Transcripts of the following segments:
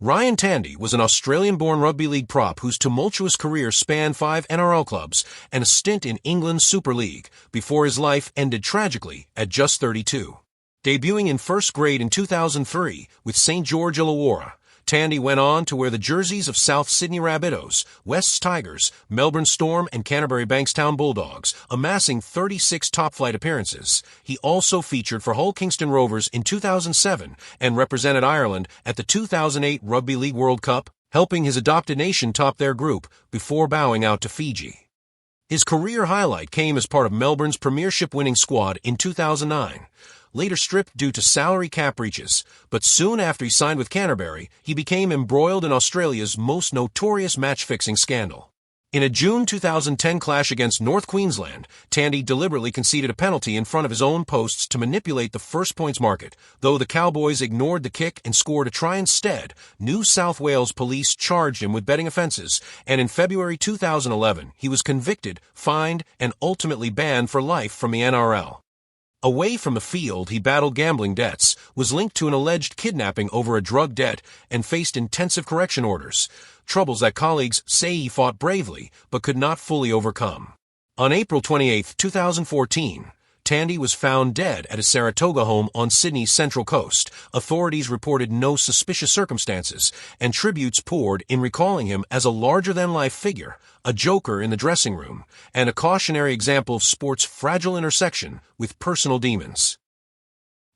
Ryan Tandy was an Australian-born rugby league prop whose tumultuous career spanned 5 NRL clubs and a stint in England's Super League before his life ended tragically at just 32. Debuting in first grade in 2003 with St George Illawarra, Tandy went on to wear the jerseys of South Sydney Rabbitohs, West's Tigers, Melbourne Storm, and Canterbury Bankstown Bulldogs, amassing 36 top-flight appearances. He also featured for Hull Kingston Rovers in 2007 and represented Ireland at the 2008 Rugby League World Cup, helping his adopted nation top their group before bowing out to Fiji. His career highlight came as part of Melbourne's premiership-winning squad in 2009. Later stripped due to salary cap breaches, but soon after he signed with Canterbury, he became embroiled in Australia's most notorious match-fixing scandal. In a June 2010 clash against North Queensland, Tandy deliberately conceded a penalty in front of his own posts to manipulate the first points market. Though the Cowboys ignored the kick and scored a try instead, New South Wales police charged him with betting offences, and in February 2011, he was convicted, fined, and ultimately banned for life from the NRL. Away from the field, he battled gambling debts, was linked to an alleged kidnapping over a drug debt, and faced intensive correction orders, troubles that colleagues say he fought bravely but could not fully overcome. On April 28, 2014, Tandy was found dead at a Saratoga home on Sydney's Central Coast. Authorities reported no suspicious circumstances, and tributes poured in recalling him as a larger-than-life figure, a joker in the dressing room, and a cautionary example of sport's fragile intersection with personal demons.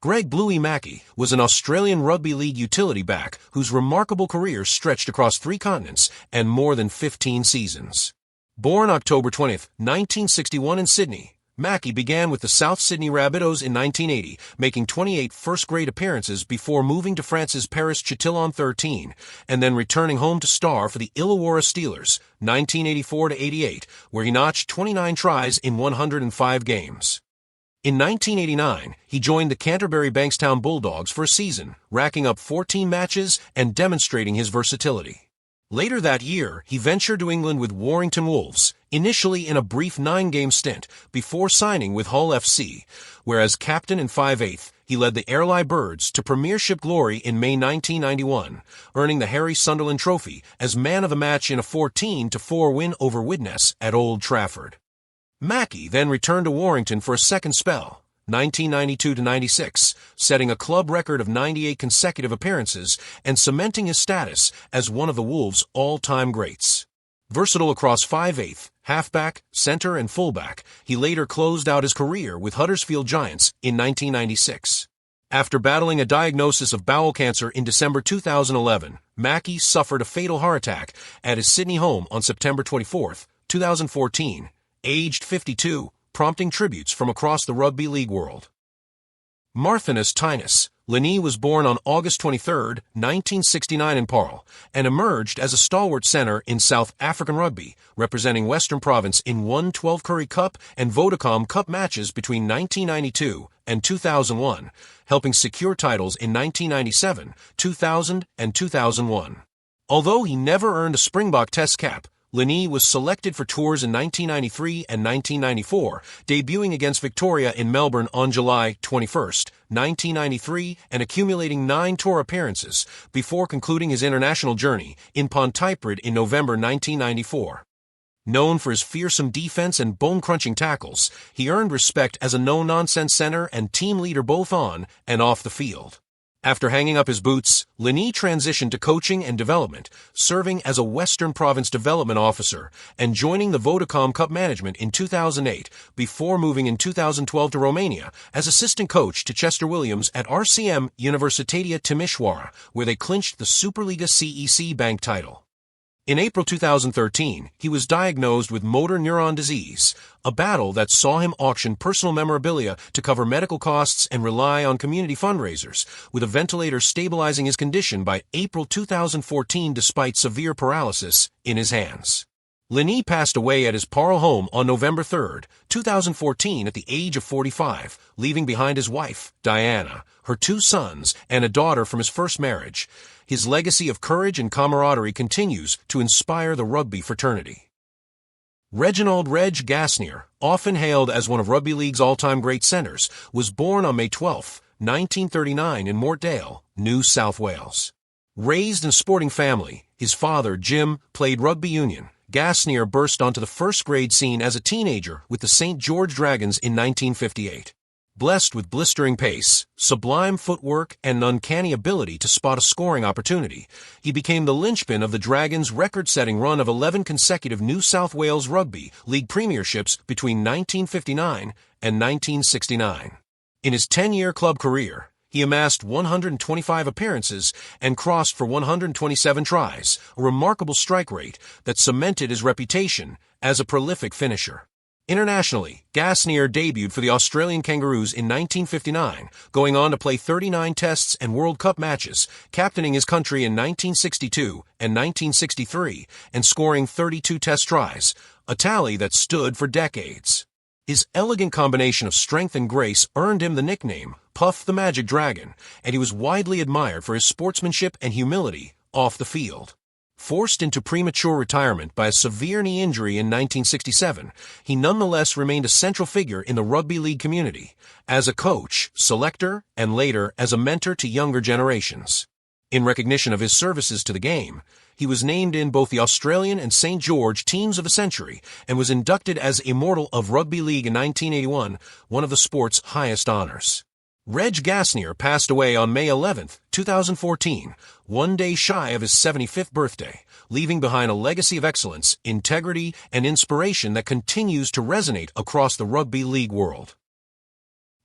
Greg Bluey Mackey was an Australian rugby league utility back whose remarkable career stretched across 3 continents and more than 15 seasons. Born October 20, 1961 in Sydney, Mackey began with the South Sydney Rabbitohs in 1980, making 28 first-grade appearances before moving to France's Paris Châtillon 13, and then returning home to star for the Illawarra Steelers, 1984-88, where he notched 29 tries in 105 games. In 1989, he joined the Canterbury Bankstown Bulldogs for a season, racking up 14 matches and demonstrating his versatility. Later that year, he ventured to England with Warrington Wolves, initially in a brief 9-game stint, before signing with Hull FC, where as captain and 5/8, he led the Airlie Birds to premiership glory in May 1991, earning the Harry Sunderland Trophy as man of the match in a 14-4 win over Widnes at Old Trafford. Mackey then returned to Warrington for a second spell, 1992-96, setting a club record of 98 consecutive appearances and cementing his status as one of the Wolves' all-time greats. Versatile across 5/8, halfback, center, and fullback, he later closed out his career with Huddersfield Giants in 1996. After battling a diagnosis of bowel cancer in December 2011, Mackey suffered a fatal heart attack at his Sydney home on September 24, 2014, aged 52, prompting tributes from across the rugby league world. Marthinus Tinus Leni was born on August 23, 1969 in Paarl, and emerged as a stalwart center in South African rugby, representing Western Province in 1 Currie Cup and Vodacom Cup matches between 1992 and 2001, helping secure titles in 1997, 2000, and 2001. Although he never earned a Springbok Test cap, Leni was selected for tours in 1993 and 1994, debuting against Victoria in Melbourne on July 21, 1993, and accumulating 9 tour appearances before concluding his international journey in Pontypridd in November 1994. Known for his fearsome defense and bone-crunching tackles, he earned respect as a no-nonsense center and team leader both on and off the field. After hanging up his boots, Leni transitioned to coaching and development, serving as a Western Province Development Officer and joining the Vodacom Cup management in 2008 before moving in 2012 to Romania as assistant coach to Chester Williams at RCM Universitatea Timișoara, where they clinched the Superliga CEC Bank title. In April 2013, he was diagnosed with motor neuron disease, a battle that saw him auction personal memorabilia to cover medical costs and rely on community fundraisers, with a ventilator stabilizing his condition by April 2014 despite severe paralysis in his hands. Leni passed away at his Paarl home on November 3, 2014 at the age of 45, leaving behind his wife, Diana, her 2 sons, and a daughter from his first marriage. His legacy of courage and camaraderie continues to inspire the rugby fraternity. Reginald Reg Gastner, often hailed as one of rugby league's all-time great centers, was born on May 12, 1939 in Mortdale, New South Wales. Raised in a sporting family, his father, Jim, played rugby union. Gastner burst onto the first-grade scene as a teenager with the St George Dragons in 1958. Blessed with blistering pace, sublime footwork, and an uncanny ability to spot a scoring opportunity, he became the linchpin of the Dragons' record-setting run of 11 consecutive New South Wales Rugby League premierships between 1959 and 1969. In his 10-year club career, he amassed 125 appearances and crossed for 127 tries, a remarkable strike rate that cemented his reputation as a prolific finisher. Internationally, Gastner debuted for the Australian Kangaroos in 1959, going on to play 39 Tests and World Cup matches, captaining his country in 1962 and 1963, and scoring 32 Test tries, a tally that stood for decades. His elegant combination of strength and grace earned him the nickname Puff the Magic Dragon, and he was widely admired for his sportsmanship and humility off the field. Forced into premature retirement by a severe knee injury in 1967, he nonetheless remained a central figure in the rugby league community, as a coach, selector, and later as a mentor to younger generations. In recognition of his services to the game, he was named in both the Australian and St George Teams of the Century and was inducted as Immortal of Rugby League in 1981, one of the sport's highest honors. Reg Gastner passed away on May 11, 2014, one day shy of his 75th birthday, leaving behind a legacy of excellence, integrity, and inspiration that continues to resonate across the rugby league world.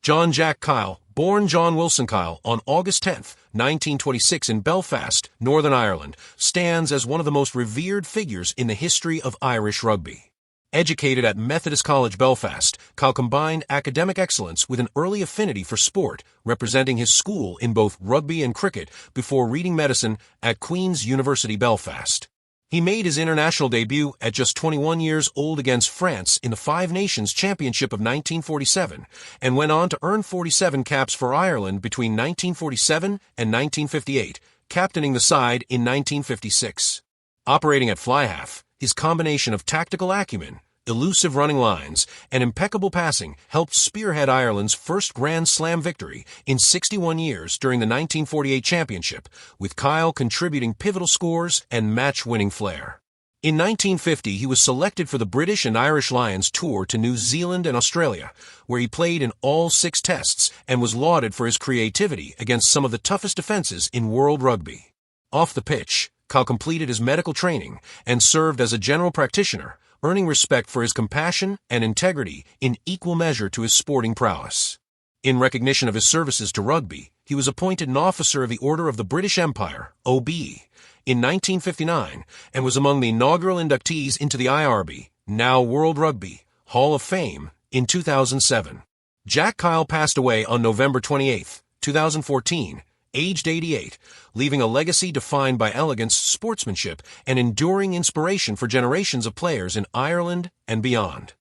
John Jack Kyle, born John Wilson Kyle on August 10, 1926 in Belfast, Northern Ireland, stands as one of the most revered figures in the history of Irish rugby. Educated at Methodist College Belfast, Kyle combined academic excellence with an early affinity for sport, representing his school in both rugby and cricket before reading medicine at Queen's University Belfast. He made his international debut at just 21 years old against France in the Five Nations Championship of 1947 and went on to earn 47 caps for Ireland between 1947 and 1958, captaining the side in 1956. Operating at fly-half, his combination of tactical acumen, elusive running lines, and impeccable passing helped spearhead Ireland's first Grand Slam victory in 61 years during the 1948 championship, with Kyle contributing pivotal scores and match-winning flair. In 1950, he was selected for the British and Irish Lions tour to New Zealand and Australia, where he played in all 6 tests and was lauded for his creativity against some of the toughest defenses in world rugby. Off the pitch, Kyle completed his medical training and served as a general practitioner, earning respect for his compassion and integrity in equal measure to his sporting prowess. In recognition of his services to rugby, he was appointed an Officer of the Order of the British Empire, OB, in 1959 and was among the inaugural inductees into the IRB, now World Rugby, Hall of Fame in 2007. Jack Kyle passed away on November 28, 2014, aged 88, leaving a legacy defined by elegance, sportsmanship, and enduring inspiration for generations of players in Ireland and beyond.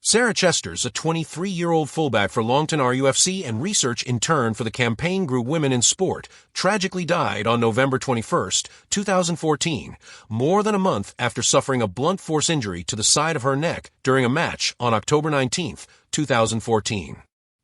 Sarah Chesters, a 23-year-old fullback for Longton RUFC and research intern for the campaign group Women in Sport, tragically died on November 21, 2014, more than a month after suffering a blunt force injury to the side of her neck during a match on October 19, 2014.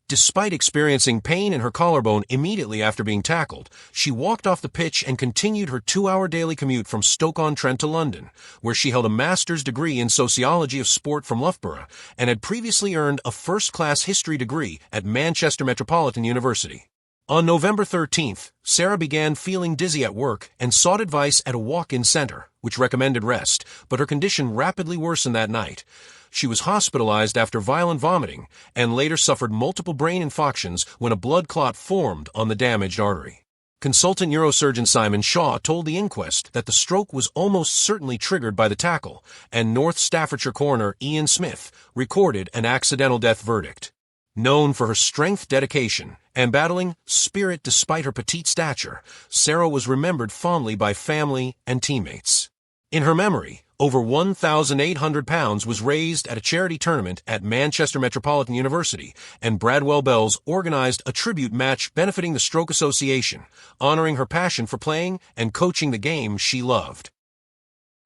Despite experiencing pain in her collarbone immediately after being tackled, she walked off the pitch and continued her 2-hour daily commute from Stoke-on-Trent to London, where she held a master's degree in sociology of sport from Loughborough and had previously earned a first-class history degree at Manchester Metropolitan University. On November 13th, Sarah began feeling dizzy at work and sought advice at a walk-in center, which recommended rest, but her condition rapidly worsened that night. She was hospitalized after violent vomiting and later suffered multiple brain infarctions when a blood clot formed on the damaged artery. Consultant neurosurgeon Simon Shaw told the inquest that the stroke was almost certainly triggered by the tackle, and North Staffordshire coroner Ian Smith recorded an accidental death verdict. Known for her strength, dedication, and battling spirit despite her petite stature, Sarah was remembered fondly by family and teammates. In her memory, over £1,800 was raised at a charity tournament at Manchester Metropolitan University, and Bradwell Bells organized a tribute match benefiting the Stroke Association, honoring her passion for playing and coaching the game she loved.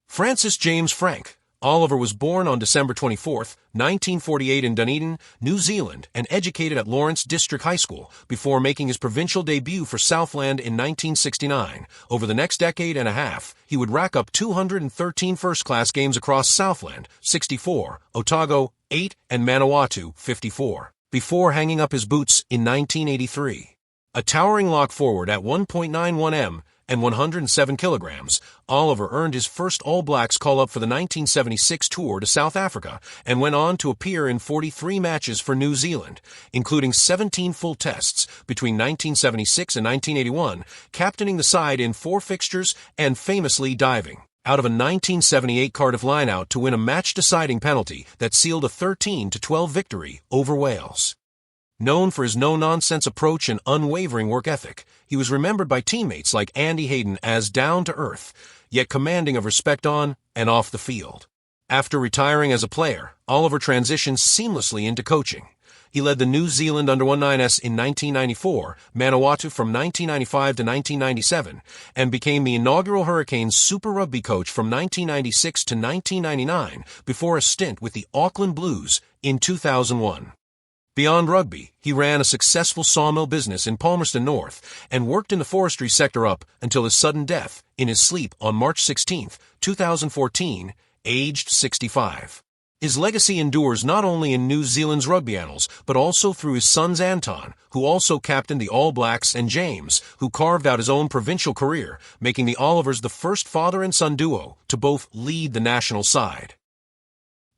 Francis James Frank, Oliver was born on December 24, 1948 in Dunedin, New Zealand, and educated at Lawrence District High School before making his provincial debut for Southland in 1969. Over the next decade and a half, he would rack up 213 first-class games across Southland, 64, Otago, 8, and Manawatu, 54, before hanging up his boots in 1983. A towering lock forward at 1.91 m and 107 kilograms, Oliver earned his first All Blacks call-up for the 1976 tour to South Africa and went on to appear in 43 matches for New Zealand, including 17 full tests between 1976 and 1981, captaining the side in 4 fixtures and famously diving out of a 1978 Cardiff lineout to win a match-deciding penalty that sealed a 13-12 victory over Wales. Known for his no-nonsense approach and unwavering work ethic, he was remembered by teammates like Andy Hayden as down-to-earth, yet commanding of respect on and off the field. After retiring as a player, Oliver transitioned seamlessly into coaching. He led the New Zealand Under-19s in 1994, Manawatu from 1995 to 1997, and became the inaugural Hurricanes Super Rugby coach from 1996 to 1999 before a stint with the Auckland Blues in 2001. Beyond rugby, he ran a successful sawmill business in Palmerston North and worked in the forestry sector up until his sudden death in his sleep on March 16, 2014, aged 65. His legacy endures not only in New Zealand's rugby annals, but also through his sons Anton, who also captained the All Blacks, and James, who carved out his own provincial career, making the Olivers the first father and son duo to both lead the national side.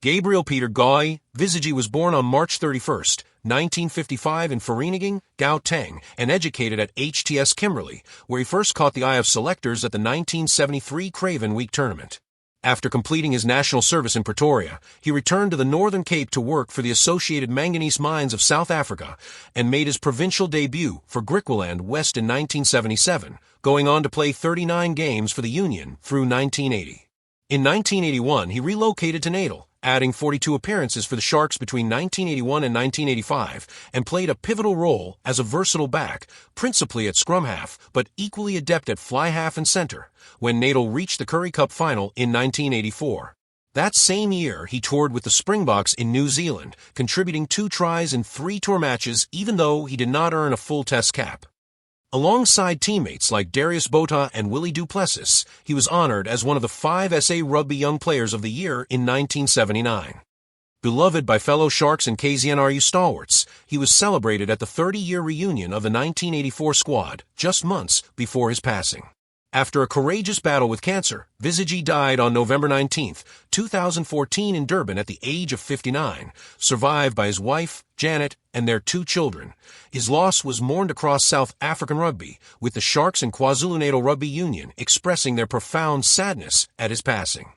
Gabriel Peter Vizigi was born on March 31, 1955 in Vereeniging, Gauteng, and educated at HTS Kimberley, where he first caught the eye of selectors at the 1973 Craven Week tournament. After completing his national service in Pretoria, he returned to the Northern Cape to work for the Associated Manganese Mines of South Africa and made his provincial debut for Griqualand West in 1977, going on to play 39 games for the Union through 1980. In 1981, he relocated to Natal, adding 42 appearances for the Sharks between 1981 and 1985, and played a pivotal role as a versatile back, principally at scrum half, but equally adept at fly half and center, when Natal reached the Currie Cup final in 1984. That same year, he toured with the Springboks in New Zealand, contributing 2 tries in 3 tour matches, even though he did not earn a full test cap. Alongside teammates like Darius Botha and Willie du Plessis, he was honored as one of the 5 SA Rugby Young Players of the Year in 1979. Beloved by fellow Sharks and KZNRU stalwarts, he was celebrated at the 30-year reunion of the 1984 squad, just months before his passing. After a courageous battle with cancer, Vizigi died on November 19, 2014 in Durban at the age of 59, survived by his wife, Janet, and their 2 children. His loss was mourned across South African rugby, with the Sharks and KwaZulu-Natal Rugby Union expressing their profound sadness at his passing.